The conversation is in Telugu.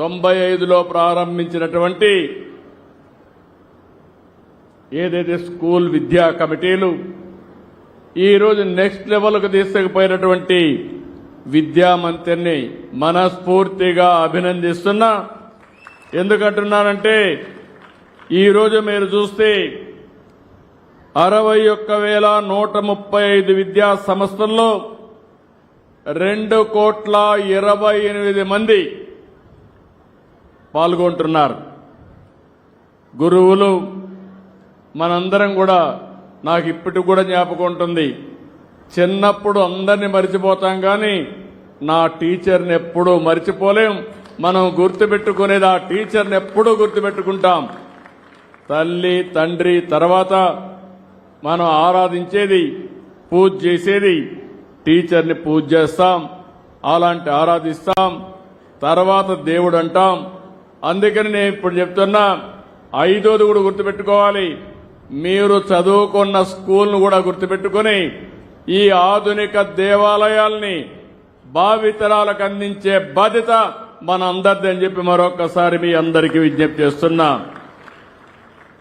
95లో ప్రారంభించినటువంటి ఏదైతే స్కూల్ విద్యా కమిటీలు ఈరోజు నెక్స్ట్ లెవెల్కు తీసుకుపోయినటువంటి విద్యామంత్రిని మనస్ఫూర్తిగా అభినందిస్తున్నా. ఎందుకంటున్నానంటే ఈరోజు మీరు చూస్తే 61,135 విద్యా సంస్థల్లో 2,28 మంది పాల్గొంటున్నారు. గురువులు మనందరం కూడా, నాకు ఇప్పటికి కూడా జ్ఞాపకం ఉంటుంది, చిన్నప్పుడు అందరినీ మర్చిపోతాం కానీ నా టీచర్ని ఎప్పుడూ మర్చిపోలేం. మనం గుర్తుపెట్టుకునేది ఆ టీచర్ని ఎప్పుడూ గుర్తుపెట్టుకుంటాం. తల్లి తండ్రి తర్వాత మనం ఆరాధించేది, పూజ చేసేది టీచర్ని పూజ చేస్తాం, అలాంటి ఆరాధిస్తాం, తర్వాత దేవుడు అంటాం. అందుకని నేను ఇప్పుడు చెప్తున్నా, 5వది కూడా గుర్తుపెట్టుకోవాలి. మీరు చదువుకున్న స్కూల్ను కూడా గుర్తుపెట్టుకుని ఈ ఆధునిక దేవాలయాల్ని భావితరాలకు అందించే బాధ్యత మన అందరిది అని చెప్పి మరొకసారి మీ అందరికీ విజ్ఞప్తి చేస్తున్నా.